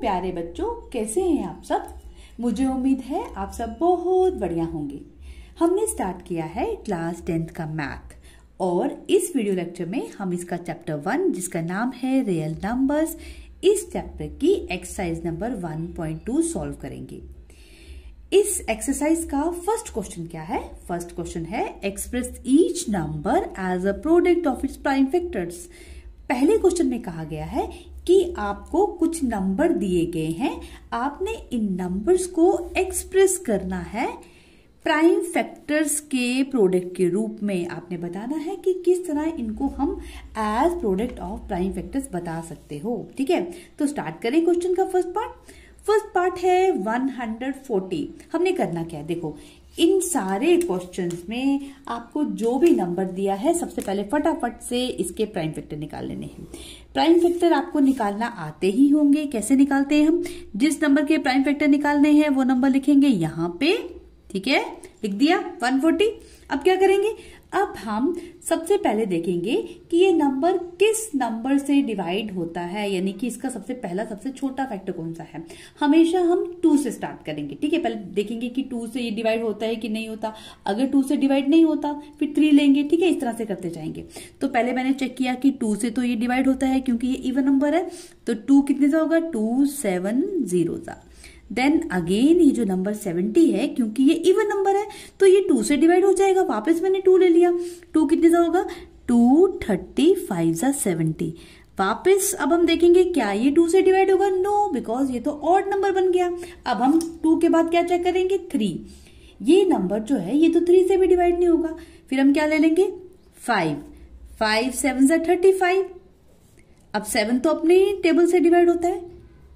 प्यारे बच्चों, कैसे हैं आप सब। मुझे उम्मीद है आप सब बहुत बढ़िया होंगे। हमने स्टार्ट किया है क्लास 10th का मैथ और इस वीडियो लेक्चर में हम इसका चैप्टर 1 जिसका नाम है रियल नंबर्स, इस चैप्टर की एक्सरसाइज नंबर 1.2 सॉल्व करेंगे। इस एक्सरसाइज का फर्स्ट क्वेश्चन क्या है? फर्स्ट क्वेश्चन है express each number as a product of its prime factors. पहले क्वेश्चन में कहा गया है कि आपको कुछ नंबर दिए गए हैं, आपने इन नंबर्स को एक्सप्रेस करना है प्राइम फैक्टर्स के प्रोडक्ट के रूप में। आपने बताना है कि किस तरह इनको हम as product of prime factors बता सकते हो। ठीक है, तो स्टार्ट करें क्वेश्चन का फर्स्ट पार्ट। फर्स्ट पार्ट है 140। हमने करना क्या है, देखो इन सारे क्वेश्चंस में आपको जो भी नंबर दिया है सबसे पहले फटाफट से इसके प्राइम फैक्टर निकाल लेने हैं। प्राइम फैक्टर आपको निकालना आते ही होंगे। कैसे निकालते हैं हम? जिस नंबर के प्राइम फैक्टर निकालने हैं वो नंबर लिखेंगे यहाँ पे। ठीक है, लिख दिया 140। अब क्या करेंगे? अब हम सबसे पहले देखेंगे कि ये नंबर किस नंबर से डिवाइड होता है, यानी कि इसका सबसे पहला सबसे छोटा फैक्टर कौन सा है। हमेशा हम 2 से स्टार्ट करेंगे। ठीक है, पहले देखेंगे कि 2 से ये डिवाइड होता है कि नहीं होता। अगर 2 से डिवाइड नहीं होता फिर 3 लेंगे। ठीक है, इस तरह से करते जाएंगे। तो पहले मैंने चेक किया कि 2 से तो ये डिवाइड होता है क्योंकि ये इवन नंबर है। तो 2 कितने से होगा? 2 7 0 सा। देन अगेन ये जो नंबर 70 है, क्योंकि ये इवन नंबर है तो ये 2 से डिवाइड हो जाएगा। वापस मैंने 2 ले लिया। 2 कितने से होगा? 2 35 सा 70। वापस अब हम देखेंगे क्या ये 2 से डिवाइड होगा? नो, बिकॉज ये तो ऑड नंबर बन गया। अब हम 2 के बाद क्या चेक करेंगे? 3। ये नंबर जो है ये तो 3 से भी डिवाइड नहीं होगा। फिर हम क्या ले लेंगे? 5। 5 7 सा 35। अब 7 तो अपने टेबल से डिवाइड होता है।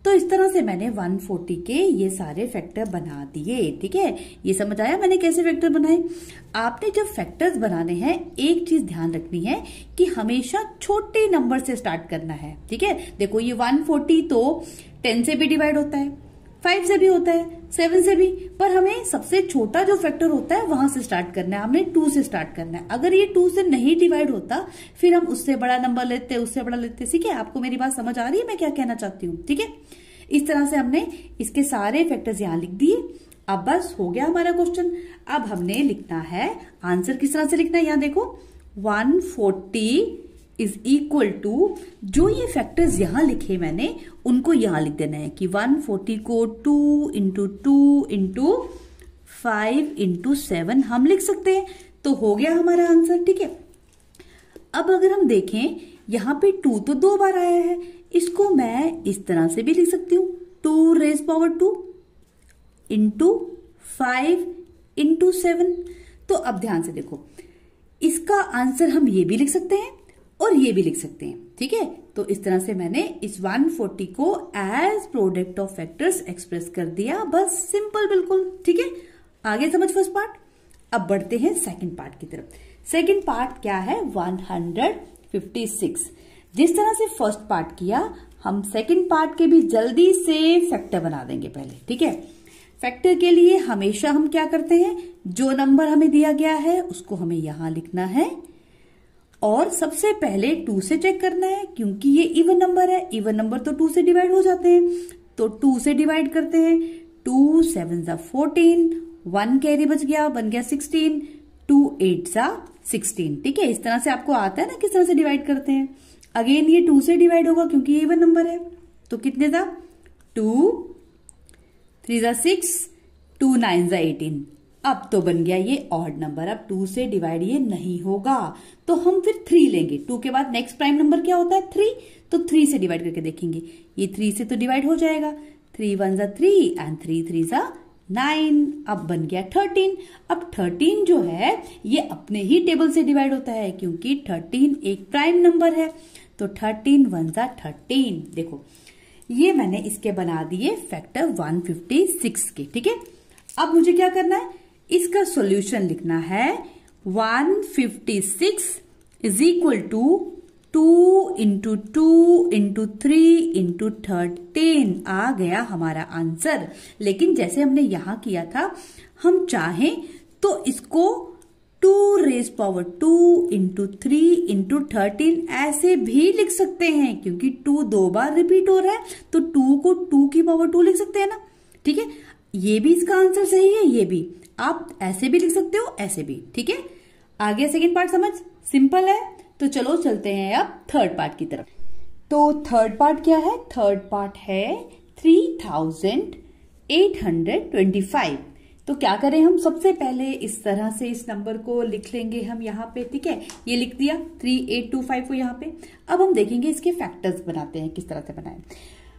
तो इस तरह से मैंने 140 के ये सारे फैक्टर बना दिए। ठीक है, ये समझ आया मैंने कैसे फैक्टर बनाए। आपने जब फैक्टर्स बनाने हैं एक चीज ध्यान रखनी है कि हमेशा छोटे नंबर से स्टार्ट करना है। ठीक है, देखो ये 140 तो 10 से भी डिवाइड होता है, 5 से भी होता है, 7 से भी, पर हमें सबसे छोटा जो फैक्टर होता है वहां से स्टार्ट करना है। हमने 2 से स्टार्ट करना है। अगर ये 2 से नहीं डिवाइड होता फिर हम उससे बड़ा नंबर लेते, उससे बड़ा लेते। ठीक है, आपको मेरी बात समझ आ रही है मैं क्या कहना चाहती हूँ? ठीक है, इस तरह से हमने इसके सारे फैक्टर्स यहां लिख दिए। अब बस हो गया हमारा क्वेश्चन। अब हमने लिखना है आंसर। किस तरह से लिखना है? यहां देखो 140 इज इक्वल टू, जो ये फैक्टर्स यहां लिखे मैंने उनको यहां लिख देना है कि 140 को 2 इंटू 2 इंटू 5 इंटू 7 हम लिख सकते हैं। तो हो गया हमारा आंसर। ठीक है, अब अगर हम देखें यहां पे 2 तो 2 बार आया है, इसको मैं इस तरह से भी लिख सकती हूं 2 रेज पावर 2 इंटू 5 इंटू 7। तो अब ध्यान से देखो, इसका आंसर हम ये भी लिख सकते हैं और ये भी लिख सकते हैं। ठीक है, तो इस तरह से मैंने इस 140 को as product of factors express कर दिया। बस सिंपल, बिल्कुल। ठीक है, आगे समझ फर्स्ट पार्ट। अब बढ़ते हैं सेकंड पार्ट की तरफ। सेकंड पार्ट क्या है? 156। जिस तरह से फर्स्ट पार्ट किया, हम सेकंड पार्ट के भी जल्दी से फैक्टर बना देंगे पहले। ठीक है, फैक्टर के लिए हमेशा हम क्या करते हैं, जो नंबर हमें दिया गया है उसको हमें यहां लिखना है और सबसे पहले 2 से चेक करना है, क्योंकि ये इवन नंबर है। इवन नंबर तो 2 से डिवाइड हो जाते हैं, तो 2 से डिवाइड करते हैं। 2 7 सा 14, 1 कैरी बच गया, बन गया 16, 2 8 सा 16। ठीक है, इस तरह से आपको आता है ना किस तरह से डिवाइड करते हैं। अगेन ये 2 से डिवाइड होगा क्योंकि ये इवन नंबर है। तो कितने था? 2 3 सा 6, 2 9 सा 18। अब तो बन गया ये ऑड नंबर। अब 2 से डिवाइड ये नहीं होगा तो हम फिर 3 लेंगे। 2 के बाद नेक्स्ट प्राइम नंबर क्या होता है? 3। तो 3 से डिवाइड करके देखेंगे, ये 3 से तो डिवाइड हो जाएगा। 3 1 सा 3 एंड 3 3 सा 9। अब बन गया 13। अब 13 जो है ये अपने ही टेबल से डिवाइड होता है क्योंकि 13 एक प्राइम नंबर है। तो 13 1 सा 13। देखो ये मैंने इसके बना दिए फैक्टर 156 के। ठीक है, अब मुझे क्या करना है? इसका सॉल्यूशन लिखना है। 156 is equal to 2 into 2 into 3 into 13 आ गया हमारा आंसर। लेकिन जैसे हमने यहां किया था, हम चाहें तो इसको 2 रेज पावर 2 इंटू 3 इंटू 13 ऐसे भी लिख सकते हैं, क्योंकि 2 2 बार रिपीट हो रहा है तो 2 को 2 की पावर 2 लिख सकते हैं ना। ठीक है, ये भी इसका आंसर सही है, ये भी आप ऐसे भी लिख सकते हो, ऐसे भी। ठीक है, आगे सेकेंड पार्ट समझ, सिंपल है। तो चलो चलते हैं अब थर्ड पार्ट की तरफ। तो थर्ड पार्ट क्या है? थर्ड पार्ट है 3825। तो क्या करें हम? सबसे पहले इस तरह से इस नंबर को लिख लेंगे हम यहाँ पे। ठीक है, ये लिख दिया 3825 को यहाँ पे। अब हम देखेंगे इसके फैक्टर्स बनाते हैं, किस तरह से बनाएं।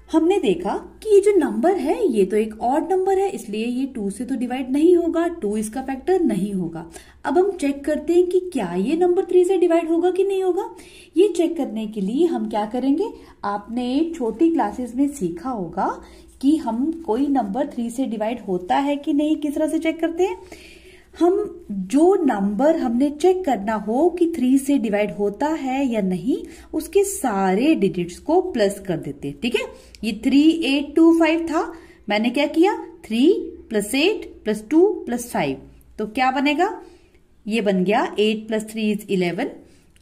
हमने देखा कि ये जो नंबर है ये तो एक ऑड नंबर है, इसलिए ये 2 से तो डिवाइड नहीं होगा, 2 इसका फैक्टर नहीं होगा। अब हम चेक करते हैं कि क्या ये नंबर 3 से डिवाइड होगा कि नहीं होगा। ये चेक करने के लिए हम क्या करेंगे, आपने छोटी क्लासेस में सीखा होगा कि हम कोई नंबर 3 से डिवाइड होता है कि नहीं, किस तरह से चेक करते हैं। हम जो नंबर हमने चेक करना हो कि 3 से डिवाइड होता है या नहीं, उसके सारे डिजिट्स को प्लस कर देते हैं। ठीक है, ये 3825 था, मैंने क्या किया 3 + 8 + 2 + 5, तो क्या बनेगा? ये बन गया 8 + 3 = 11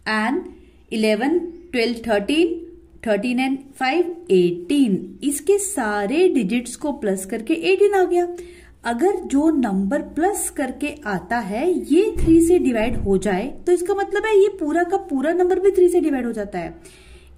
एंड 11 12 13 13 एंड 5 18। इसके सारे डिजिट्स को प्लस करके 18 आ गया। अगर जो नंबर प्लस करके आता है ये 3 से डिवाइड हो जाए तो इसका मतलब है ये पूरा का पूरा नंबर भी 3 से डिवाइड हो जाता है।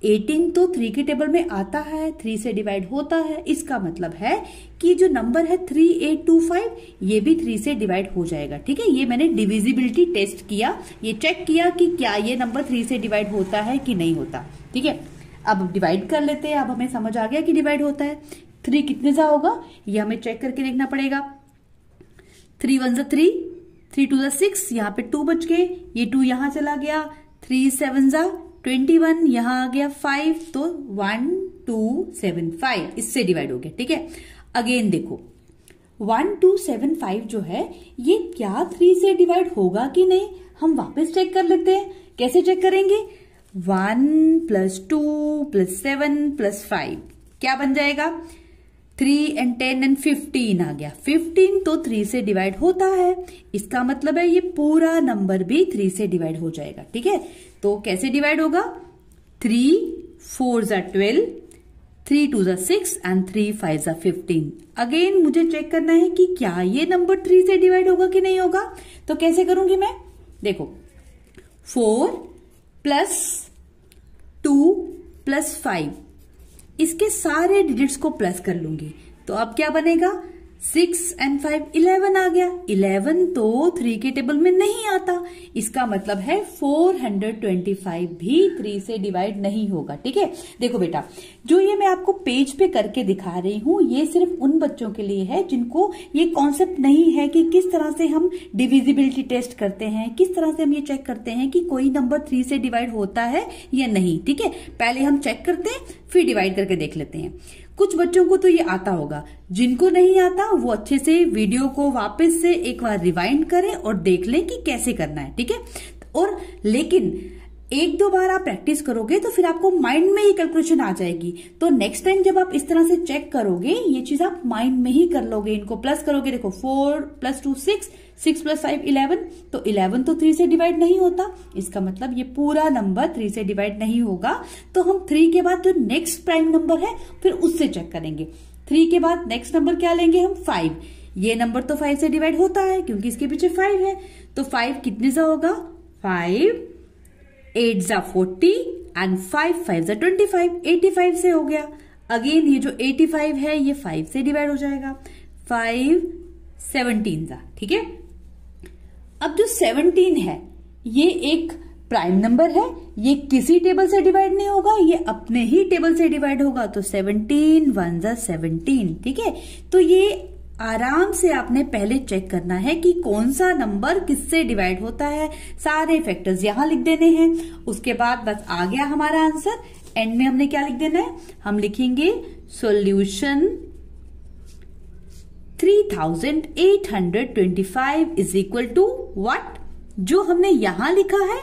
18 तो 3 के टेबल में आता है, 3 से डिवाइड होता है, इसका मतलब है कि जो नंबर है 3825 ये भी 3 से डिवाइड हो जाएगा। ठीक है, ये मैंने डिविजिबिलिटी टेस्ट किया, ये चेक किया कि क्या ये नंबर 3 से डिवाइड होता है कि नहीं होता। ठीक है, अब डिवाइड कर लेते हैं। अब हमें समझ आ गया कि डिवाइड होता है। 3 कितने सा होगा ये हमें चेक करके देखना पड़ेगा। 3 1 3, 3 2 6, यहाँ पे 2 बच गए, ये 2 यहां चला गया, 3 7 21, यहां आ गया 5, तो 1 2 7 5 इससे डिवाइड हो गया। ठीक है, अगेन देखो 1 2 7 5 जो है ये क्या 3 से डिवाइड होगा कि नहीं, हम वापस चेक कर लेते हैं। कैसे चेक करेंगे? 1 + 2 + 7 + 5 क्या बन जाएगा? 3 and 10 and 15 आ गया। 15 तो 3 से डिवाइड होता है, इसका मतलब है ये पूरा नंबर भी 3 से डिवाइड हो जाएगा। ठीक है, तो कैसे डिवाइड होगा? 3 4 12, 3 2 6 एंड 3 5 15। अगेन मुझे चेक करना है कि क्या ये नंबर 3 से डिवाइड होगा कि नहीं होगा। तो कैसे करूंगी मैं? देखो 4 + 2 + 5 इसके सारे डिजिट्स को प्लस कर लूंगी, तो अब क्या बनेगा? 6 and 5 11 आ गया। 11 तो 3 के टेबल में नहीं आता, इसका मतलब है 425 भी 3 से डिवाइड नहीं होगा। ठीक है, देखो बेटा जो ये मैं आपको पेज पे करके दिखा रही हूँ ये सिर्फ उन बच्चों के लिए है जिनको ये कॉन्सेप्ट नहीं है कि किस तरह से हम डिविजिबिलिटी टेस्ट करते हैं, किस तरह से हम ये चेक करते हैं कि कोई नंबर 3 से डिवाइड होता है या नहीं। ठीक है, पहले हम चेक करते हैं फिर डिवाइड करके देख लेते हैं। कुछ बच्चों को तो ये आता होगा, जिनको नहीं आता वो अच्छे से वीडियो को वापस से एक बार रिवाइंड करें और देख लें कि कैसे करना है। ठीक है, और लेकिन 1-2 बार आप प्रैक्टिस करोगे तो फिर आपको माइंड में ये कैलकुलेशन आ जाएगी। तो नेक्स्ट टाइम जब आप इस तरह से चेक करोगे ये चीज आप माइंड में ही कर लोगे, इनको प्लस करोगे। देखो 4 + 2 6, 6 + 5 11, तो 11 तो 3 से डिवाइड नहीं होता, इसका मतलब ये पूरा नंबर 3 से डिवाइड नहीं होगा। तो हम 3 के बाद जो नेक्स्ट प्राइम नंबर है फिर उससे चेक करेंगे। 3 के बाद नेक्स्ट नंबर क्या लेंगे हम? 5। ये नंबर तो 5 से डिवाइड होता है क्योंकि इसके पीछे 5 है, तो 5 कितने सा होगा? 5 8 40 एंड 5 5 25, 85 से हो गया। अगेन ये जो 85 है ये 5 से डिवाइड हो जाएगा, 5 17 सा। ठीक है, अब जो 17 है ये एक प्राइम नंबर है, ये किसी टेबल से डिवाइड नहीं होगा, ये अपने ही टेबल से डिवाइड होगा, तो 17 1 17। ठीक है, तो ये आराम से आपने पहले चेक करना है कि कौन सा नंबर किससे डिवाइड होता है, सारे फैक्टर्स यहां लिख देने हैं। उसके बाद बस आ गया हमारा आंसर। एंड में हमने क्या लिख देना है? हम लिखेंगे solution 3825 is equal to what? जो हमने यहां लिखा है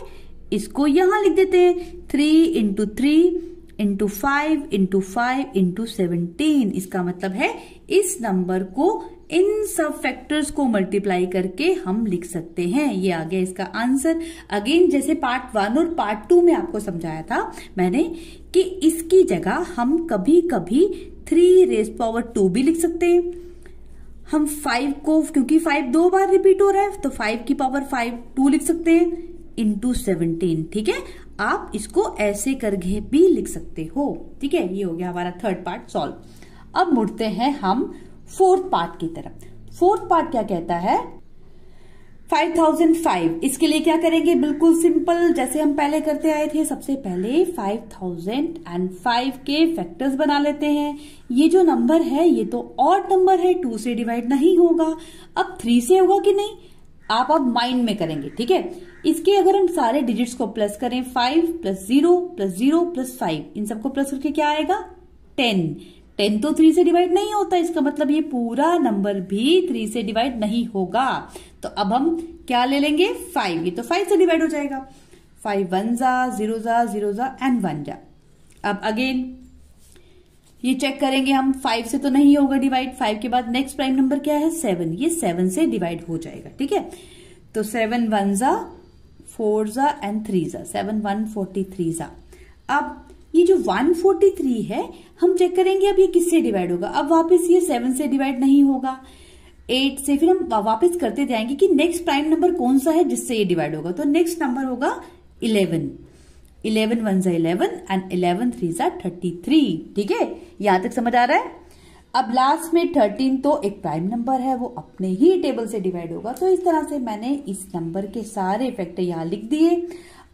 इसको यहां लिख देते हैं, 3 × 3 इंटू 5 इंटू 5 इंटू 17। इसका मतलब है इस नंबर को इन सब फैक्टर्स को मल्टीप्लाई करके हम लिख सकते हैं। ये आ गया इसका आंसर। अगेन जैसे पार्ट 1 और पार्ट 2 में आपको समझाया था मैंने कि इसकी जगह हम कभी कभी 3⁻² भी लिख सकते हैं। हम 5 को, क्योंकि 5 2 बार रिपीट हो रहा है, तो 5 की पावर 5 2 लिख सकते हैं इंटू 17। ठीक है, आप इसको ऐसे करके भी लिख सकते हो। ठीक है, ये हो गया हमारा थर्ड पार्ट सॉल्व। अब मुड़ते हैं हम फोर्थ पार्ट की तरफ। फोर्थ पार्ट क्या कहता है? 5005। इसके लिए क्या करेंगे? बिल्कुल सिंपल, जैसे हम पहले करते आए थे। सबसे पहले 5005 के फैक्टर्स बना लेते हैं। ये जो नंबर है ये तो ऑड नंबर है, 2 से डिवाइड नहीं होगा। अब 3 से होगा कि नहीं, आप अब माइंड में करेंगे। ठीक है, इसके अगर हम सारे डिजिट्स को प्लस करें, 5 + 0 + 0 + 5, इन सबको प्लस करके क्या आएगा? 10। 10 तो 3 से डिवाइड नहीं होता, इसका मतलब ये पूरा नंबर भी 3 से डिवाइड नहीं होगा। तो अब हम क्या ले लेंगे? 5। ये तो 5 से डिवाइड हो जाएगा। 5 1 जा, 0 जा, 0 जा एंड 1 जा। अब अगेन ये चेक करेंगे हम, 5 से तो नहीं होगा डिवाइड। 5 के बाद नेक्स्ट प्राइम नंबर क्या है? 7। ये 7 से डिवाइड हो जाएगा। ठीक है, तो 7 1 जा, 4 जा एंड 3 जा। 7 1 43 जा। अब ये जो 143 है हम चेक करेंगे अब ये किससे डिवाइड होगा। अब वापस ये 7 से डिवाइड नहीं होगा, 8 से। फिर हम वापस करते जाएंगे कि नेक्स्ट प्राइम नंबर कौन सा है जिससे ये डिवाइड होगा। तो नेक्स्ट नंबर होगा 11। 11 1 जा 11 एंड 11 3 जा 33। ठीक है, यहां तक समझ आ रहा है? अब लास्ट में 13 तो एक प्राइम नंबर है, वो अपने ही टेबल से डिवाइड होगा। तो इस तरह से मैंने इस नंबर के सारे फैक्टर यहां लिख दिए।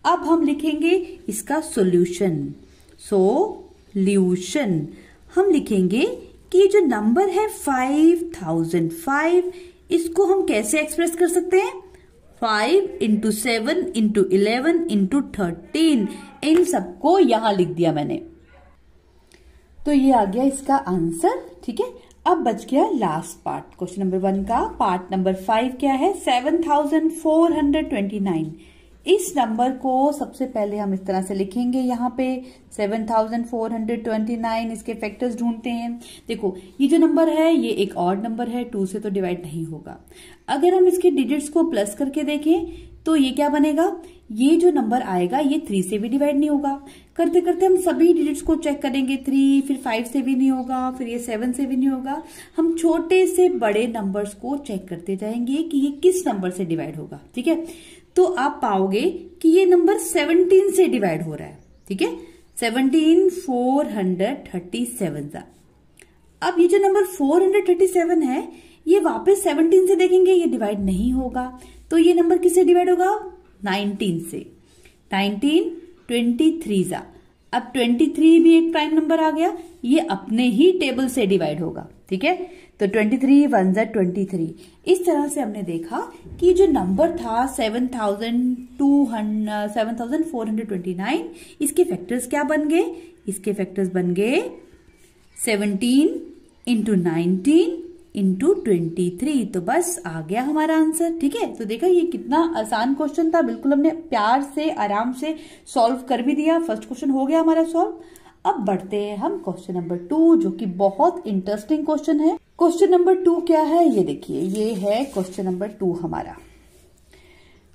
अब हम लिखेंगे इसका सोल्यूशन। सोल्यूशन हम लिखेंगे कि जो नंबर है 5005, इसको हम कैसे एक्सप्रेस कर सकते हैं? 5 × 7 × 11 × 13। इन सबको यहां लिख दिया मैंने। तो ये आ गया इसका आंसर। ठीक है, अब बच गया लास्ट पार्ट क्वेश्चन नंबर 1 का। पार्ट नंबर 5 क्या है? 7429। इस नंबर को सबसे पहले हम इस तरह से लिखेंगे। यहाँ पे 7429, इसके फैक्टर्स ढूंढते हैं। देखो ये जो नंबर है ये एक ऑड नंबर है, 2 से तो डिवाइड नहीं होगा। अगर हम इसके डिजिट्स को प्लस करके देखें तो ये क्या बनेगा? ये जो नंबर आएगा ये 3 से भी डिवाइड नहीं होगा। करते करते हम सभी डिजिट्स को चेक करेंगे, 3, फिर 5 से भी नहीं होगा, फिर ये 7 से भी नहीं होगा। हम छोटे से बड़े नंबर्स को चेक करते जाएंगे कि ये किस नंबर से डिवाइड होगा। ठीक है, तो आप पाओगे कि ये नंबर 17 से डिवाइड हो रहा है। ठीक है, 17 437 था। अब ये जो नंबर 437 है ये वापस 17 से देखेंगे, ये डिवाइड नहीं होगा। तो ये नंबर किससे डिवाइड होगा? 19 से। 19 23 जा। अब 23 भी एक प्राइम नंबर आ गया, ये अपने ही टेबल से डिवाइड होगा। ठीक है, तो 23 1 जा 23। इस तरह से हमने देखा कि जो नंबर था 7429, इसके फैक्टर्स क्या बन गए? इसके फैक्टर्स बन गए 17 × 19 × 23। तो बस आ गया हमारा आंसर। ठीक है, तो देखा ये कितना आसान क्वेश्चन था। बिल्कुल हमने प्यार से आराम से सॉल्व कर भी दिया। फर्स्ट क्वेश्चन हो गया हमारा सॉल्व। अब बढ़ते हैं हम क्वेश्चन नंबर 2, जो कि बहुत इंटरेस्टिंग क्वेश्चन है। क्वेश्चन नंबर 2 क्या है? ये देखिए, ये है क्वेश्चन नंबर 2 हमारा।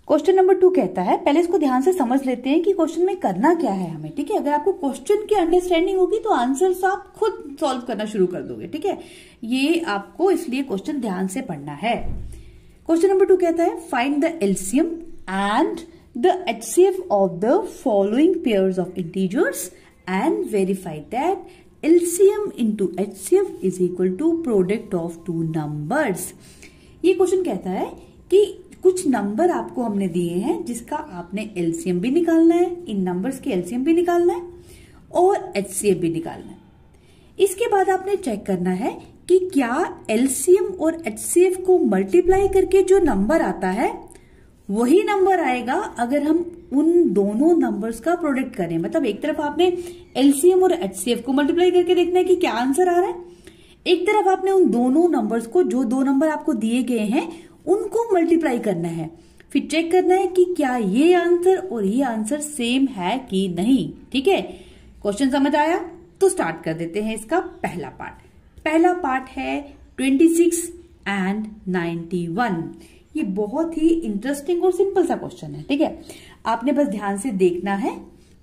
क्वेश्चन नंबर 2 कहता है, पहले इसको ध्यान से समझ लेते हैं कि क्वेश्चन में करना क्या है हमें। ठीक है, अगर आपको क्वेश्चन की अंडरस्टैंडिंग होगी तो आंसर्स आप खुद सॉल्व करना शुरू कर दोगे। ठीक है, ये आपको इसलिए क्वेश्चन ध्यान से पढ़ना है। क्वेश्चन नंबर 2 कहता है, find the LCM and the HCF of the following pairs of integers and verify that LCM into HCF is equal to product of two numbers। ये क्वेश्चन कहता है कि कुछ नंबर आपको हमने दिए हैं जिसका आपने LCM भी निकालना है, इन नंबर्स के LCM भी निकालना है और HCF भी निकालना है। इसके बाद आपने चेक करना है कि क्या LCM और HCF को मल्टीप्लाई करके जो नंबर आता है वही नंबर आएगा अगर हम उन दोनों नंबर्स का प्रोडक्ट करें। मतलब एक तरफ आपने एलसीएम और एचसीएफ को मल्टीप्लाई करके देखना है कि क्या आंसर आ रहा है, एक तरफ आपने उन दोनों नंबर्स को, जो दो नंबर आपको दिए गए हैं, उनको मल्टीप्लाई करना है। फिर चेक करना है कि क्या ये आंसर और ये आंसर सेम है कि नहीं। ठीक है, क्वेश्चन समझ आया? तो स्टार्ट कर देते हैं इसका पहला पार्ट। पहला पार्ट है 26 एंड 91। ये बहुत ही इंटरेस्टिंग और सिंपल सा क्वेश्चन है, ठीक है। आपने बस ध्यान से देखना है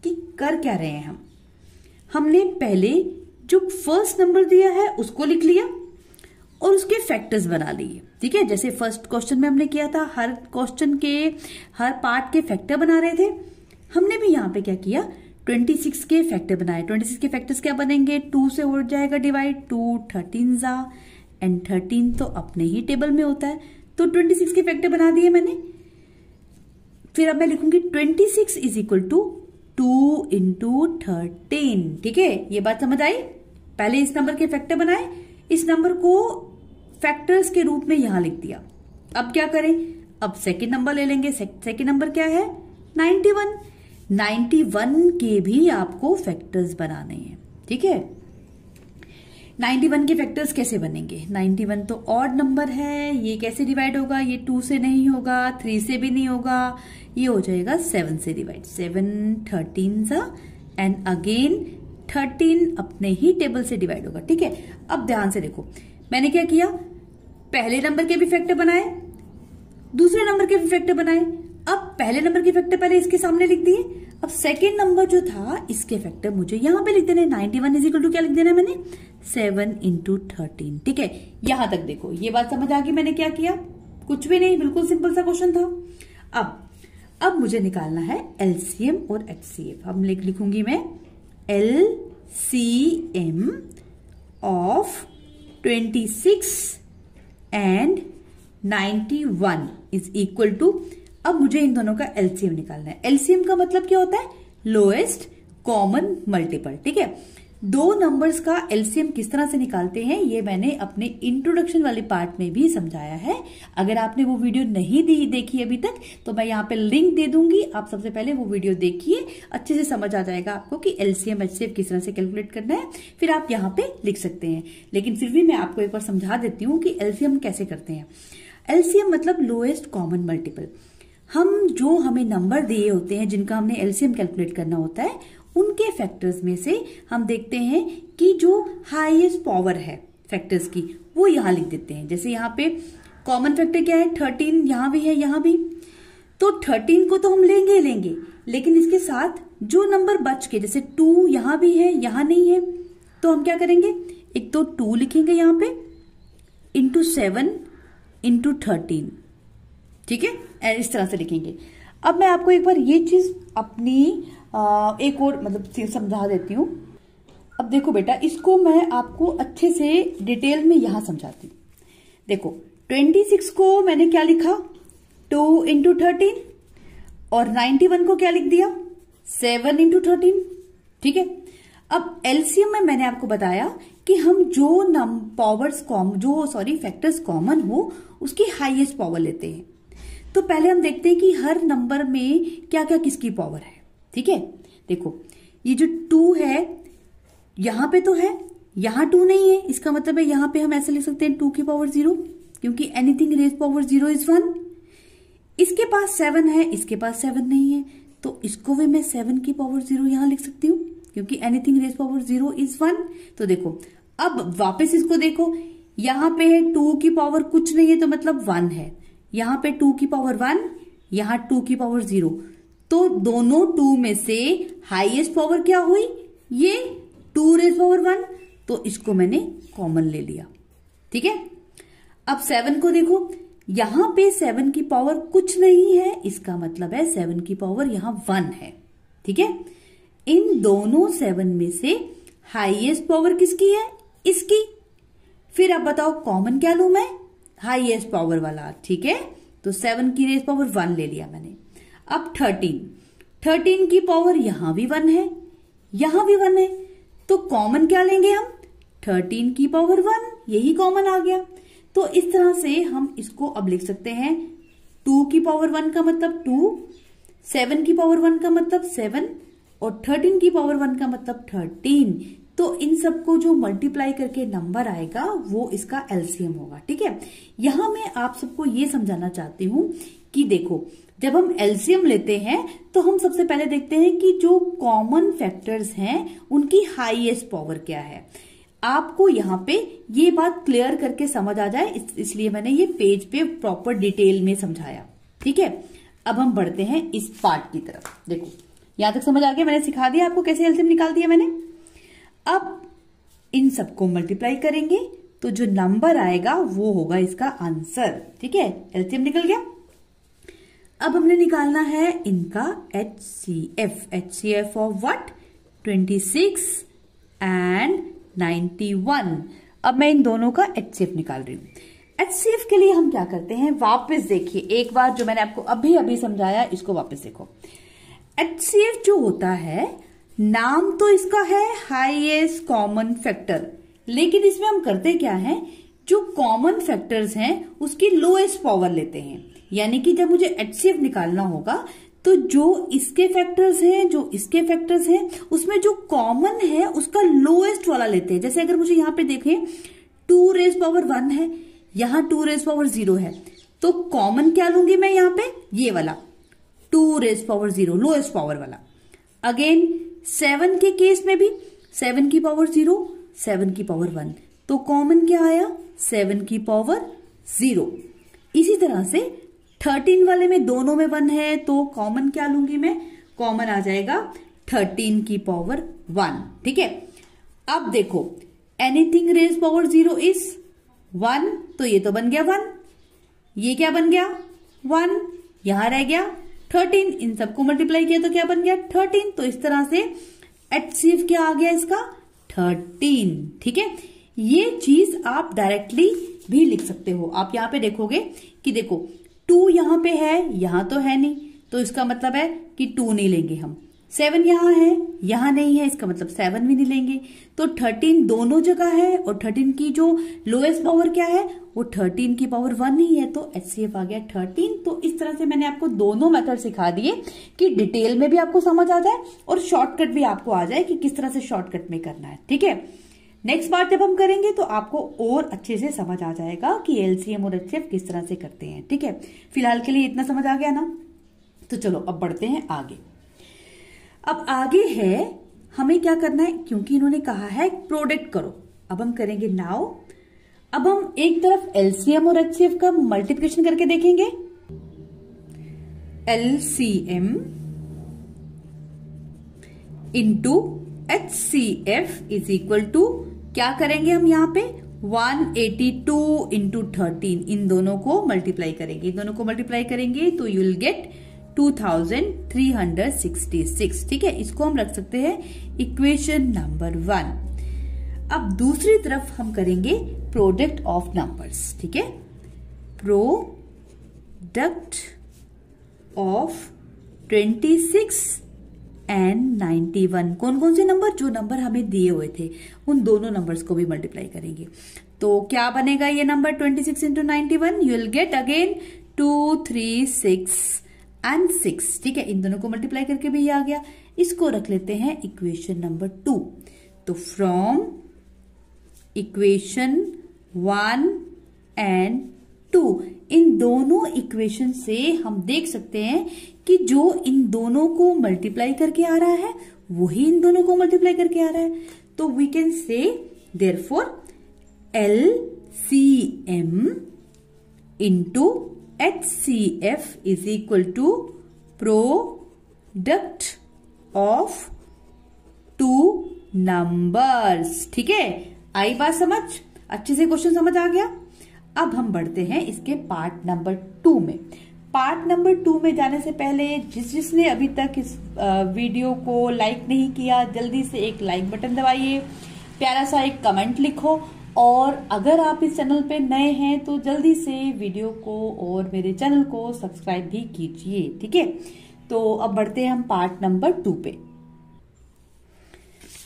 कि कर क्या रहे हैं हम। हमने पहले जो फर्स्ट नंबर दिया है उसको लिख लिया और उसके फैक्टर्स बना लिए, ठीक है। जैसे फर्स्ट क्वेश्चन में हमने किया था, हर क्वेश्चन के हर पार्ट के फैक्टर बना रहे थे। हमने भी यहाँ पे क्या किया, 26 के फैक्टर बनाए। 26 के फैक्टर्स क्या बनेंगे, 2 से हो जाएगा डिवाइड, 2 13 जा एंड 13 तो अपने ही टेबल में होता है, तो 26 के फैक्टर बना दिए मैंने। फिर अब मैं लिखूंगी 26 इज इक्वल टू 2 इंटू 13, ठीक है। ये बात समझ आई? पहले इस नंबर के फैक्टर बनाए, इस नंबर को फैक्टर्स के रूप में यहां लिख दिया। अब क्या करें, अब सेकेंड नंबर ले लेंगे। सेकेंड नंबर क्या है, 91। 91 के भी आपको फैक्टर्स बनाने हैं, ठीक है। 91 के फैक्टर्स कैसे बनेंगे, 91 तो ऑड नंबर है, ये कैसे डिवाइड होगा, ये 2 से नहीं होगा, 3 से भी नहीं होगा, ये हो जाएगा 7 से डिवाइड। 7 13 सा एंड अगेन 13 अपने ही टेबल से डिवाइड होगा, ठीक है। अब ध्यान से देखो, मैंने क्या किया, पहले नंबर के भी फैक्टर बनाए, दूसरे नंबर के भी फैक्टर बनाए। अब पहले नंबर के फैक्टर पहले इसके सामने लिख दिए। अब सेकेंड नंबर जो था इसके फैक्टर मुझे यहां पे लिख देने। 91 इज इक्वल टू क्या लिख देना मैंने, 7 इंटू 13, ठीक है। यहां तक देखो, ये बात समझ आ गई मैंने क्या किया, कुछ भी नहीं, बिल्कुल सिंपल सा क्वेश्चन था। अब मुझे निकालना है एलसीएम और एचसीएफ। अब लिखूंगी मैं LCM of 26 and 91 is equal to, अब मुझे इन दोनों का एलसीएम निकालना है। एलसीएम का मतलब क्या होता है, लोएस्ट कॉमन मल्टीपल, ठीक है। दो नंबर्स का एलसीएम किस तरह से निकालते हैं ये मैंने अपने इंट्रोडक्शन वाले पार्ट में भी समझाया है। अगर आपने वो वीडियो नहीं देखी अभी तक तो मैं यहाँ पे लिंक दे दूंगी, आप सबसे पहले वो वीडियो देखिए, अच्छे से समझ आ जाएगा आपको कि एलसीएम एचसीएफ किस तरह से कैलकुलेट करना है, फिर आप यहाँ पे लिख सकते हैं। लेकिन फिर भी मैं आपको एक बार समझा देती हूँ कि एलसीएम कैसे करते हैं। एलसीएम मतलब लोएस्ट कॉमन मल्टीपल। हमें नंबर दिए होते हैं जिनका हमने एलसीएम कैलकुलेट करना होता है, उनके फैक्टर्स में से हम देखते हैं कि जो हाईएस्ट पावर है फैक्टर्स की वो यहां लिख देते हैं। जैसे यहाँ पे कॉमन फैक्टर क्या है, 13 यहां भी है, यहां भी, तो 13 को तो हम लेंगे, लेकिन इसके साथ जो नंबर बच के, जैसे 2 यहां भी है, यहां नहीं है, तो हम क्या करेंगे, एक तो 2 लिखेंगे यहां पे इंटू 7 इंटू 13, ठीक है, इस तरह से लिखेंगे। अब मैं आपको एक बार ये चीज अपनी एक और मतलब समझा देती हूँ। अब देखो बेटा, इसको मैं आपको अच्छे से डिटेल में यहां समझाती हूँ। देखो 26 को मैंने क्या लिखा, 2 इंटू 13, और 91 को क्या लिख दिया, 7 इंटू 13, ठीक है। अब एलसीएम में मैंने आपको बताया कि हम जो फैक्टर्स कॉमन हो उसकी हाईएस्ट पावर लेते हैं। तो पहले हम देखते हैं कि हर नंबर में क्या क्या किसकी पावर है, ठीक है। देखो ये जो 2 है यहां पे तो है, यहां 2 नहीं है, इसका मतलब है यहां पे हम ऐसे लिख सकते हैं 2 की पावर 0, क्योंकि एनीथिंग रेज पावर 0 इज 1। इसके पास 7 है, इसके पास 7 नहीं है, तो इसको भी मैं 7 की पावर 0 यहां लिख सकती हूँ, क्योंकि एनीथिंग रेज पावर 0 इज 1। तो देखो अब वापस इसको देखो, यहां पे है 2 की पावर कुछ नहीं है, तो मतलब 1 है, यहां पे 2 की पावर 1, यहां 2 की पावर 0, तो दोनों 2 में से हाईएस्ट पावर क्या हुई, ये 2 रेज पावर 1, तो इसको मैंने कॉमन ले लिया, ठीक है। अब 7 को देखो, यहां पे 7 की पावर कुछ नहीं है, इसका मतलब है 7 की पावर यहां 1 है, ठीक है। इन दोनों 7 में से हाईएस्ट पावर किसकी है, इसकी। फिर अब बताओ कॉमन क्या लूं मैं, हाईएस्ट पावर वाला, ठीक है। तो 7 की रेज पावर 1 ले लिया मैंने। अब 13 की पावर यहां भी 1 है, यहां भी 1 है, तो कॉमन क्या लेंगे हम, 13 की पावर 1, यही कॉमन आ गया। तो इस तरह से हम इसको अब लिख सकते हैं, 2 की पावर 1 का मतलब 2, 7 की पावर 1 का मतलब 7, और 13 की पावर 1 का मतलब 13। तो इन सबको जो मल्टीप्लाई करके नंबर आएगा वो इसका एलसीएम होगा। ठीक है, यहां मैं आप सबको ये समझाना चाहती हूं कि देखो, जब हम एलसीएम लेते हैं तो हम सबसे पहले देखते हैं कि जो कॉमन फैक्टर्स हैं उनकी हाईएस्ट पावर क्या है। आपको यहाँ पे ये बात क्लियर करके समझ आ जाए इसलिए मैंने ये पेज पे प्रॉपर डिटेल में समझाया। ठीक है, अब हम बढ़ते हैं इस पार्ट की तरफ। देखो यहां तक समझ आ गया, मैंने सिखा दिया आपको कैसे एलसीएम निकाल दिया मैंने। अब इन सबको मल्टीप्लाई करेंगे तो जो नंबर आएगा वो होगा इसका आंसर। ठीक है, एलसीएम निकल गया। अब हमने निकालना है इनका HCF। HCF of what? 26 and 91। अब मैं इन दोनों का HCF निकाल रही हूं। HCF के लिए हम क्या करते हैं, वापस देखिए एक बार जो मैंने आपको अभी अभी समझाया इसको वापस देखो। HCF जो होता है, नाम तो इसका है हाईएस्ट कॉमन फैक्टर, लेकिन इसमें हम करते क्या है, जो कॉमन फैक्टर्स हैं उसकी लोएस्ट पावर लेते हैं। यानी कि जब मुझे HCF निकालना होगा तो जो इसके फैक्टर्स हैं, जो इसके फैक्टर्स हैं, उसमें जो कॉमन है उसका लोएस्ट वाला लेते हैं। जैसे अगर मुझे यहाँ पे देखें 2 रेज पावर 1 है, यहाँ 2 रेज पावर 0 है, तो कॉमन क्या लूंगी मैं यहाँ पे, ये वाला 2 रेज पावर 0 लोएस्ट पावर वाला। अगेन 7 के केस में भी 7 की पावर 0, 7 की पावर 1, तो कॉमन क्या आया, 7 की पावर 0। इसी तरह से 13 वाले में दोनों में 1 है तो कॉमन क्या लूंगी मैं, कॉमन आ जाएगा 13 की पावर 1। ठीक है, अब देखो एनीथिंग रेज पावर 0 इज 1, तो ये तो बन गया 1, ये क्या बन गया 1, यहां रह गया 13, इन सबको मल्टीप्लाई किया तो क्या बन गया 13। तो इस तरह से HCF क्या आ गया इसका 13। ठीक है, ये चीज आप डायरेक्टली भी लिख सकते हो। आप यहां पे देखोगे कि देखो 2 यहां पे है, यहां तो है नहीं, तो इसका मतलब है कि 2 नहीं लेंगे हम। 7 यहां है, यहां नहीं है, इसका मतलब 7 भी नहीं लेंगे। तो 13 दोनों जगह है और 13 की जो लोएस्ट पावर क्या है, वो 13 की पावर 1 ही है, तो HCF आ गया 13। तो इस तरह से मैंने आपको दोनों मेथड सिखा दिए कि डिटेल में भी आपको समझ आ जाए और शॉर्टकट भी आपको आ जाए कि किस तरह से शॉर्टकट में करना है। ठीक है, नेक्स्ट बार जब हम करेंगे तो आपको और अच्छे से समझ आ जाएगा कि एलसीएम और HCF किस तरह से करते हैं। ठीक है, फिलहाल के लिए इतना समझ आ गया ना, तो चलो अब बढ़ते हैं आगे। अब आगे है हमें क्या करना है, क्योंकि इन्होंने कहा है प्रोडक्ट करो, अब हम करेंगे नाउ। अब हम एक तरफ एलसीएम और HCF का मल्टीप्लिकेशन करके देखेंगे। LCM into HCF is equal to, क्या करेंगे हम यहाँ पे 182 इंटू 13, इन दोनों को मल्टीप्लाई करेंगे, इन दोनों को मल्टीप्लाई करेंगे तो यू विल गेट 2366। ठीक है, इसको हम रख सकते हैं इक्वेशन नंबर 1। अब दूसरी तरफ हम करेंगे प्रोडक्ट ऑफ नंबर्स। ठीक है, प्रोडक्ट ऑफ 26 एंड 91। कौन कौन से नंबर, जो नंबर हमें दिए हुए थे उन दोनों नंबर्स को भी मल्टीप्लाई करेंगे। तो क्या बनेगा ये number 26 into 91, you will get again 2, 3, 6 and 6। ठीक है, इन दोनों को मल्टीप्लाई करके भी ये आ गया। इसको रख लेते हैं इक्वेशन नंबर 2। तो फ्रॉम इक्वेशन 1 एंड 2, इन दोनों इक्वेशन से हम देख सकते हैं कि जो इन दोनों को मल्टीप्लाई करके आ रहा है वही इन दोनों को मल्टीप्लाई करके आ रहा है। तो we can say therefore LCM into HCF is equal to product of 2 numbers. ठीक है, आई बात समझ, अच्छे से क्वेश्चन समझ आ गया। अब हम बढ़ते हैं इसके पार्ट नंबर 2 में। पार्ट नंबर 2 में जाने से पहले जिसने अभी तक इस वीडियो को लाइक नहीं किया, जल्दी से एक लाइक बटन दबाइए, प्यारा सा एक कमेंट लिखो, और अगर आप इस चैनल पे नए हैं तो जल्दी से वीडियो को और मेरे चैनल को सब्सक्राइब भी कीजिए। ठीक है, तो अब बढ़ते हैं हम पार्ट नंबर 2 पे।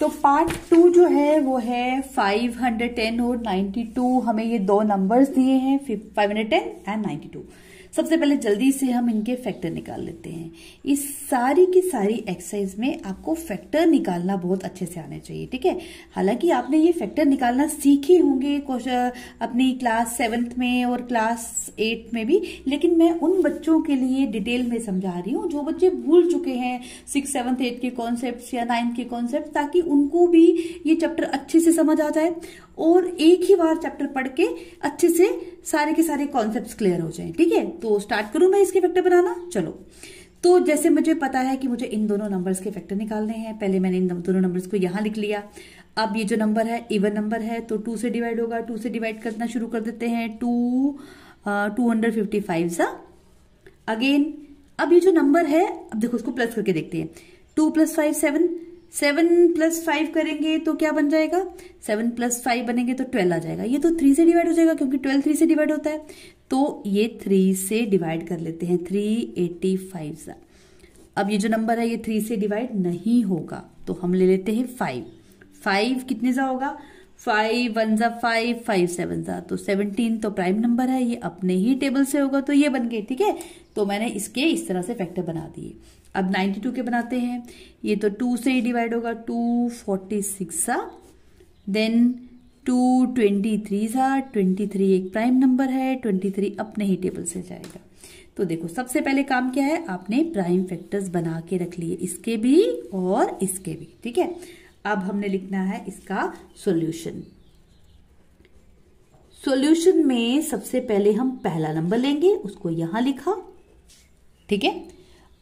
तो पार्ट 2 जो है वो है 510 और 92। हमें ये दो नंबर्स दिए हैं 510 एंड 92। सबसे पहले जल्दी से हम इनके फैक्टर निकाल लेते हैं। इस सारी की सारी एक्सरसाइज में आपको फैक्टर निकालना बहुत अच्छे से आने चाहिए, ठीक है। हालांकि आपने ये फैक्टर निकालना सीखे होंगे अपनी क्लास 7th में और क्लास 8 में भी, लेकिन मैं उन बच्चों के लिए डिटेल में समझा रही हूँ जो बच्चे भूल चुके हैं 6th 7th 8th के कॉन्सेप्ट या 9th के कॉन्सेप्ट, ताकि उनको भी ये चैप्टर अच्छे से समझ आ जाए और एक ही बार चैप्टर पढ़ के अच्छे से सारे के सारे कॉन्सेप्ट्स क्लियर हो जाएं, ठीक है। तो स्टार्ट करूं मैं इसके फैक्टर बनाना। चलो, तो जैसे मुझे पता है कि मुझे इन दोनों नंबर्स के फैक्टर निकालने हैं, पहले मैंने इन दोनों नंबर्स को यहां लिख लिया। अब ये जो नंबर है इवन नंबर है तो 2 से डिवाइड होगा, 2 से डिवाइड करना शुरू कर देते हैं। 255 अगेन। अब ये जो नंबर है, अब देखो इसको प्लस करके देखते हैं। 2 + 5 7, 7 + 5 करेंगे तो क्या बन जाएगा, 7 + 5 बनेंगे तो 12 आ जाएगा। ये तो 3 से डिवाइड हो जाएगा क्योंकि 12 3 से डिवाइड होता है, तो ये 3 से डिवाइड कर लेते हैं। 385। अब ये जो नंबर है ये 3 से डिवाइड नहीं होगा तो हम ले लेते हैं 5। 5 कितने सा होगा, 5 1 = 5, 5 7 = तो 17 तो प्राइम नंबर है, ये अपने ही टेबल से होगा तो ये बन गए, ठीक है। तो मैंने इसके इस तरह से फैक्टर बना दिए। अब 92 के बनाते हैं। ये तो 2 से ही डिवाइड होगा, 246 देन 223 23 एक प्राइम नंबर है, 23 अपने ही टेबल से जाएगा। तो देखो सबसे पहले काम क्या है, आपने प्राइम फैक्टर्स बना के रख लिए, इसके भी और इसके भी, ठीक है। अब हमने लिखना है इसका सॉल्यूशन। सॉल्यूशन में सबसे पहले हम पहला नंबर लेंगे, उसको यहां लिखा, ठीक है।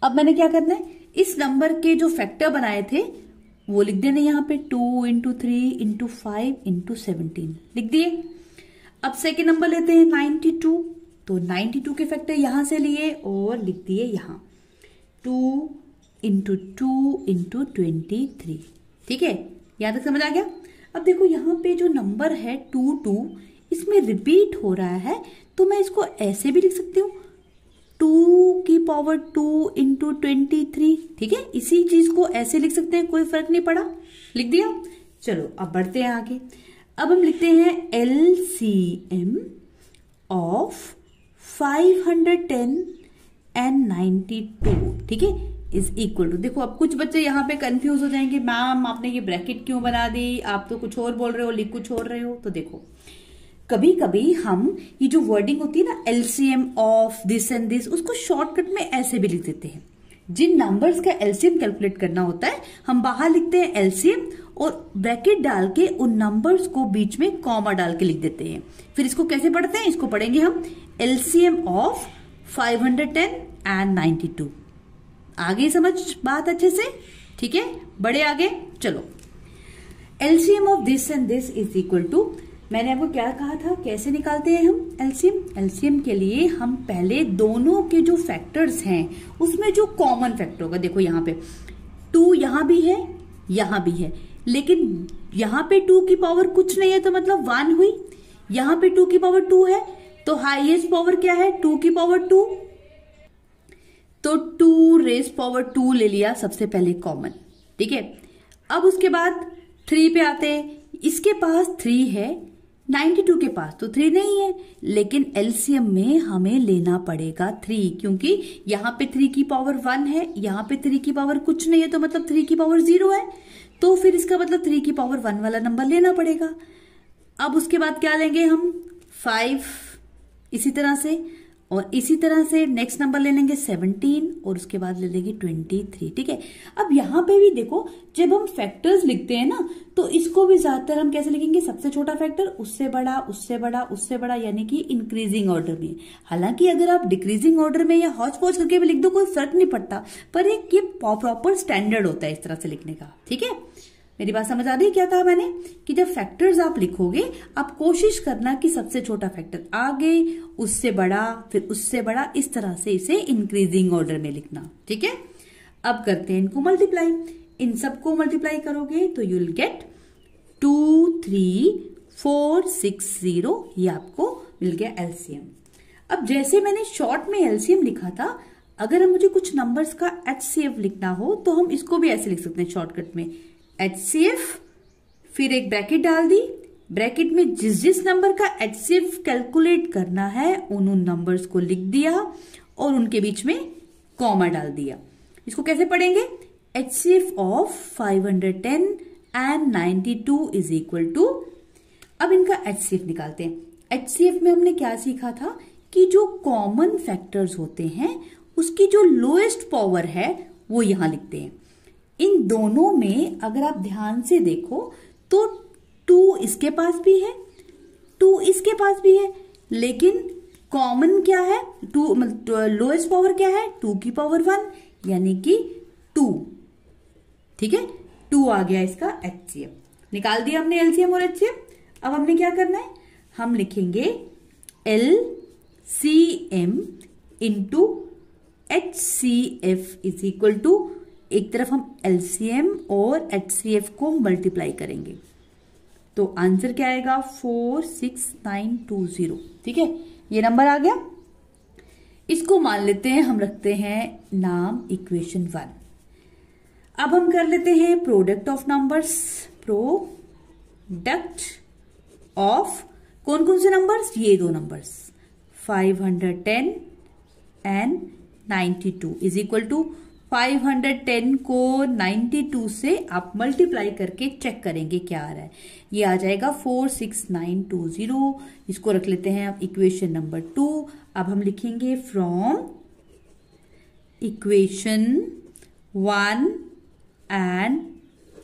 अब मैंने क्या करना है, इस नंबर के जो फैक्टर बनाए थे वो लिख देने यहां पे। 2 × 3 × 5 × 17 लिख दिए। अब सेकेंड नंबर लेते हैं 92, तो 92 के फैक्टर यहां से लिए और लिख दिए यहां 2 × 2 × 23, ठीक है। यहां तक समझ आ गया। अब देखो यहां पे जो नंबर है 2 इसमें रिपीट हो रहा है, तो मैं इसको ऐसे भी लिख सकती हूँ 2 की पावर 2 × 23, ठीक है। इसी चीज को ऐसे लिख सकते हैं, कोई फर्क नहीं पड़ा, लिख दिया। चलो अब बढ़ते हैं आगे। अब हम लिखते हैं LCM ऑफ 510 and 92, ठीक है, इज इक्वल टू। देखो अब कुछ बच्चे यहाँ पे कंफ्यूज हो जाएंगे, मैम आपने ये ब्रैकेट क्यों बना दी, आप तो कुछ और बोल रहे हो, लिख कुछ और रहे हो। तो देखो कभी कभी हम ये जो वर्डिंग होती है ना LCM of this and this, उसको शॉर्टकट में ऐसे भी लिख देते हैं। जिन नंबर्स का LCM कैलकुलेट करना होता है हम बाहर लिखते हैं LCM और ब्रैकेट डाल के उन नंबर्स को बीच में कॉमा डाल के लिख देते हैं। फिर इसको कैसे पढ़ते हैं, इसको पढ़ेंगे हम LCM ऑफ 510 and 92। आगे समझ बात अच्छे से, ठीक है, बड़े आगे। चलो LCM of this and this is equal to, मैंने आपको क्या कहा था कैसे निकालते हैं हम LCM के लिए हम पहले दोनों के जो फैक्टर्स हैं उसमें जो कॉमन फैक्टर होगा, देखो यहाँ पे 2 यहाँ भी है यहाँ भी है, लेकिन यहाँ पे 2 की पावर कुछ नहीं है तो मतलब 1 हुई, यहाँ पे 2 की पावर 2 है तो हाईएस्ट पावर क्या है 2 की पावर 2, तो 2⁻² ले लिया सबसे पहले कॉमन, ठीक है। अब उसके बाद 3 पे आते हैं, इसके पास 3 है, 92 के पास तो 3 नहीं है, लेकिन LCM में हमें लेना पड़ेगा 3, क्योंकि यहाँ पे 3 की पावर 1 है, यहाँ पे 3 की पावर कुछ नहीं है तो मतलब 3 की पावर 0 है, तो फिर इसका मतलब 3 की पावर 1 वाला नंबर लेना पड़ेगा। अब उसके बाद क्या लेंगे हम 5, इसी तरह से, और इसी तरह से नेक्स्ट नंबर ले लेंगे 17 और उसके बाद ले लेंगे 23, ठीक है। अब यहाँ पे भी देखो जब हम फैक्टर्स लिखते हैं ना तो इसको भी ज्यादातर हम कैसे लिखेंगे, सबसे छोटा फैक्टर उससे बड़ा उससे बड़ा उससे बड़ा, यानी कि इंक्रीजिंग ऑर्डर में। हालांकि अगर आप डिक्रीजिंग ऑर्डर में या हौच पौच करके भी लिख दो कोई फर्क नहीं पड़ता, पर एक ये प्रॉपर स्टैंडर्ड होता है इस तरह से लिखने का, ठीक है। मेरी बात समझ आ रही है, क्या कहा मैंने कि जब फैक्टर्स आप लिखोगे आप कोशिश करना कि सबसे छोटा फैक्टर आगे, उससे बड़ा, फिर उससे बड़ा, इस तरह से इसे इंक्रीजिंग ऑर्डर में लिखना, ठीक है। अब करते हैं इनको मल्टीप्लाई, इन सबको मल्टीप्लाई करोगे तो यू विल गेट 23460, ये आपको मिल गया LCM। अब जैसे मैंने शॉर्ट में LCM लिखा था, अगर हम मुझे कुछ नंबर्स का HCF लिखना हो तो हम इसको भी ऐसे लिख सकते हैं शॉर्टकट में HCF, फिर एक ब्रैकेट डाल दी, ब्रैकेट में जिस जिस नंबर का HCF कैलकुलेट करना है उन नंबर्स को लिख दिया और उनके बीच में कॉमा डाल दिया। इसको कैसे पढ़ेंगे? HCF of 510 and 92 is equal to, अब इनका HCF निकालते हैं। HCF में हमने क्या सीखा था कि जो कॉमन फैक्टर्स होते हैं उसकी जो लोएस्ट पावर है वो यहां लिखते हैं। इन दोनों में अगर आप ध्यान से देखो तो 2 इसके पास भी है, 2 इसके पास भी है, लेकिन कॉमन क्या है? 2 लोएस्ट पावर क्या है? 2 की पावर 1 यानी कि 2। ठीक है, 2 आ गया इसका HCF। निकाल दिया हमने LCM और HCF। अब हमने क्या करना है? हम लिखेंगे LCM into HCF is equal to, एक तरफ हम LCM और HCF को मल्टीप्लाई करेंगे तो आंसर क्या आएगा? 46920। ठीक है, ये नंबर आ गया। इसको मान लेते हैं, हम रखते हैं नाम इक्वेशन 1। अब हम कर लेते हैं product of numbers. Product of कौन कौन से नंबर्स? ये दो numbers 510 and 92 is equal to, 510 को 92 से आप मल्टीप्लाई करके चेक करेंगे क्या आ रहा है। ये आ जाएगा 46920। इसको रख लेते हैं अब इक्वेशन नंबर 2। अब हम लिखेंगे फ्रॉम इक्वेशन 1 एंड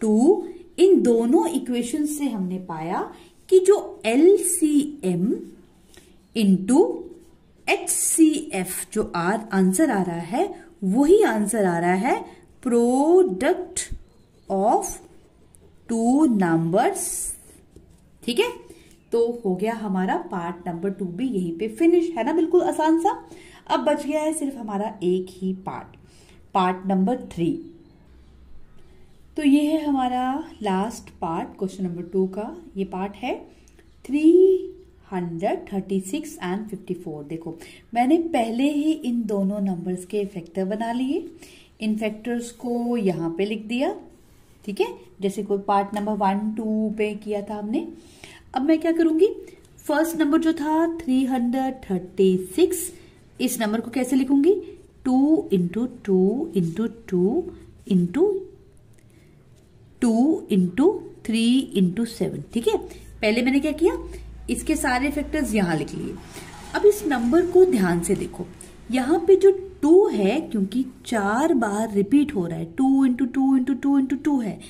2। इन दोनों इक्वेशन से हमने पाया कि जो LCM इंटू HCF जो आंसर आ रहा है वही आंसर आ रहा है प्रोडक्ट ऑफ 2 नंबर्स। ठीक है, तो हो गया हमारा पार्ट नंबर 2 भी यहीं पे फिनिश, है ना? बिल्कुल आसान सा। अब बच गया है सिर्फ हमारा एक ही पार्ट नंबर 3। तो ये है हमारा लास्ट पार्ट क्वेश्चन नंबर 2 का। ये पार्ट है 336 एंड 54। देखो मैंने पहले ही इन दोनों नंबर्स के फैक्टर बना लिए, इन फैक्टर्स को यहाँ पे लिख दिया। ठीक है, जैसे कोई पार्ट नंबर 1, 2 पे किया था हमने। अब मैं क्या करूंगी, फर्स्ट नंबर जो था 336, इस नंबर को कैसे लिखूंगी? 2 into 2 into 2 into 2 into 3 into 7। ठीक है, पहले मैंने क्या किया, इसके सारे फैक्टर्स यहां लिख लिए। अब इस नंबर को ध्यान से देखो, यहां पे जो 2 है क्योंकि 4 बार रिपीट हो रहा है, 2 इंटू 2 इंटू 2 इंटू 2 है,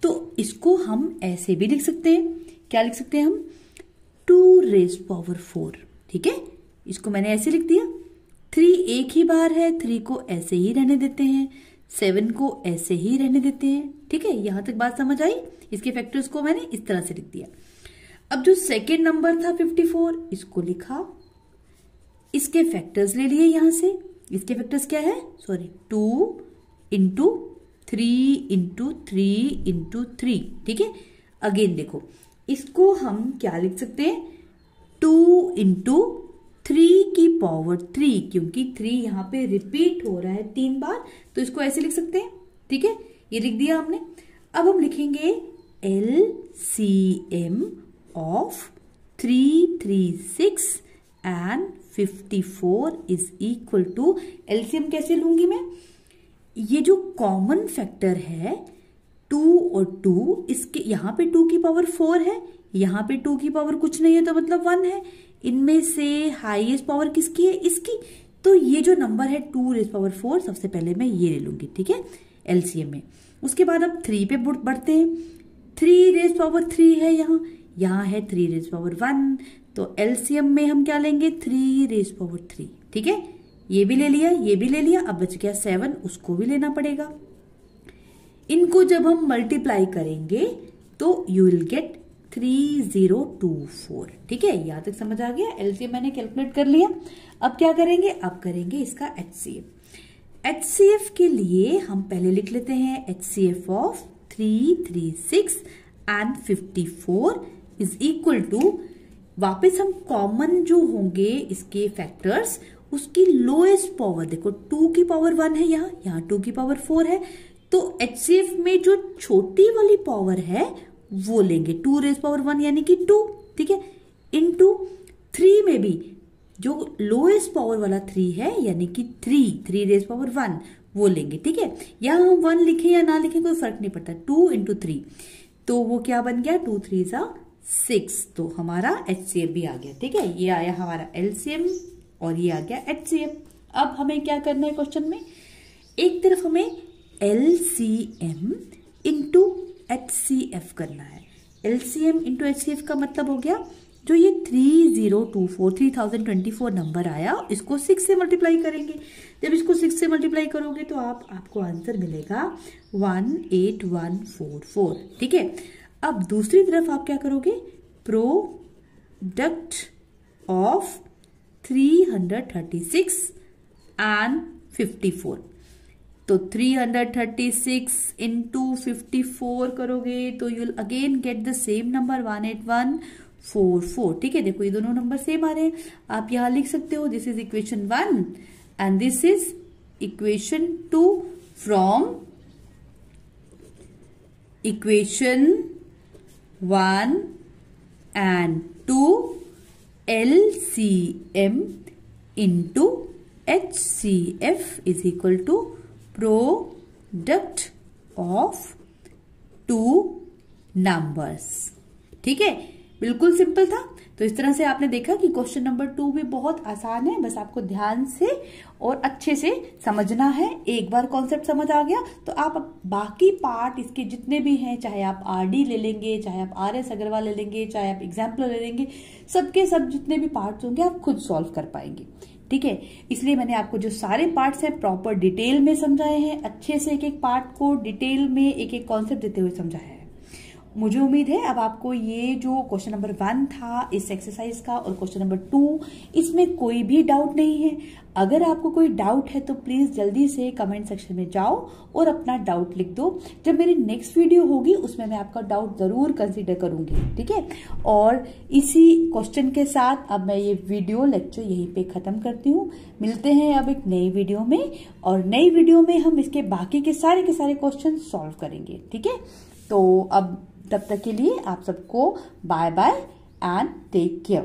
तो इसको हम ऐसे भी लिख सकते हैं। क्या लिख सकते हैं हम? 2 रेज़ पावर 4। ठीक है, इसको मैंने ऐसे लिख दिया। 3 एक ही बार है, 3 को ऐसे ही रहने देते हैं, 7 को ऐसे ही रहने देते हैं। ठीक है, यहां तक बात समझ आई? इसके फैक्टर्स को मैंने इस तरह से लिख दिया। अब जो सेकेंड नंबर था 54, इसको लिखा, इसके फैक्टर्स ले लिए यहां से। इसके फैक्टर्स क्या है? 2 इंटू 3 इंटू 3 इंटू 3। ठीक है, अगेन देखो इसको हम क्या लिख सकते हैं? 2 इंटू 3 की पावर 3, क्योंकि 3 यहां पे रिपीट हो रहा है 3 बार, तो इसको ऐसे लिख सकते हैं। ठीक है, ये लिख दिया हमने। अब हम लिखेंगे LCM of 336 and 54 is equal to, LCM कैसे लूंगी मैं? ये जो कॉमन फैक्टर है 2 और 2, इसके यहां पे 2 की पावर 4 है, यहां पे 2 की पावर कुछ नहीं है तो मतलब 1 है। इनमें से हाईएस्ट पावर किसकी है? इसकी। तो ये जो नंबर है 2 रेज़ पावर 4, सबसे पहले मैं ये ले लूंगी। ठीक है, LCM में। उसके बाद अब 3 पे बढ़ते हैं। 3 रेज़ पावर 3 है, यहाँ है 3 रेज़ पावर 1, तो LCM में हम क्या लेंगे? 3 रेज़ पावर 3। ठीक है, ये भी ले लिया, ये भी ले लिया। अब बच गया 7, उसको भी लेना पड़ेगा। इनको जब हम मल्टीप्लाई करेंगे तो यू विल गेट 3024। ठीक है, यहां तक समझ आ गया? LCM मैंने कैलकुलेट कर लिया। अब क्या करेंगे? अब करेंगे इसका HCF। HCF के लिए हम पहले लिख लेते हैं HCF of 336 and 54 is equal to, वापस हम कॉमन जो होंगे इसके फैक्टर्स, उसकी लोएस्ट पावर देखो, 2 की पावर 1 है, यहाँ 2 की पावर 4 है, तो HCF में जो छोटी वाली पावर है वो लेंगे, 2 रेज़ पावर 1 यानी कि 2। ठीक है, इनटू 3 में भी जो लोएस्ट पावर वाला 3 है यानी कि 3 रेज पावर 1 वो लेंगे। ठीक है, या हम 1 लिखें या ना लिखें कोई फर्क नहीं पड़ता। 2 × 3 तो वो क्या बन गया, 2 3 6, तो हमारा HCF भी आ गया। ठीक है, ये आया हमारा LCM और ये आ गया HCF। अब हमें क्या करना है क्वेश्चन में, एक तरफ हमें LCM इंटू HCF करना है। LCM इंटू HCF का मतलब हो गया जो ये 3024 नंबर आया इसको 6 से मल्टीप्लाई करेंगे। जब इसको 6 से मल्टीप्लाई करोगे तो आपको आंसर मिलेगा 18144। ठीक है, अब दूसरी तरफ आप क्या करोगे, प्रोडक्ट ऑफ 336 एंड 54, तो 336 इंटू 54 करोगे तो you'll again get the same number 18144। ठीक है, देखो ये दोनों नंबर सेम आ रहे हैं। आप यहां लिख सकते हो this is equation 1 and this is equation 2 from equation 1 and 2 LCM into HCF is equal to product of 2 numbers। ठीक है, बिल्कुल सिंपल था। तो इस तरह से आपने देखा कि क्वेश्चन नंबर 2 भी बहुत आसान है, बस आपको ध्यान से और अच्छे से समझना है। एक बार कॉन्सेप्ट समझ आ गया तो आप बाकी पार्ट इसके जितने भी हैं, चाहे आप RD ले लेंगे, चाहे आप RS अग्रवाल ले लेंगे, चाहे आप एग्जाम्पल ले लेंगे, सबके सब जितने भी पार्ट्स होंगे आप खुद सॉल्व कर पाएंगे। ठीक है, इसलिए मैंने आपको जो सारे पार्ट्स हैं प्रॉपर डिटेल में समझाए हैं, अच्छे से एक एक पार्ट को डिटेल में एक एक कॉन्सेप्ट देते हुए समझाया है। मुझे उम्मीद है अब आपको ये जो क्वेश्चन नंबर 1 था इस एक्सरसाइज का और क्वेश्चन नंबर 2 इसमें कोई भी डाउट नहीं है। अगर आपको कोई डाउट है तो प्लीज जल्दी से कमेंट सेक्शन में जाओ और अपना डाउट लिख दो। जब मेरी नेक्स्ट वीडियो होगी उसमें मैं आपका डाउट जरूर कंसीडर करूंगी। ठीक है, और इसी क्वेश्चन के साथ अब मैं ये वीडियो लेक्चर यहीं पे खत्म करती हूँ। मिलते हैं अब एक नई वीडियो में और नई वीडियो में हम इसके बाकी के सारे क्वेश्चन सॉल्व करेंगे। ठीक है, तो अब तब तक के लिए आप सबको bye bye and take care.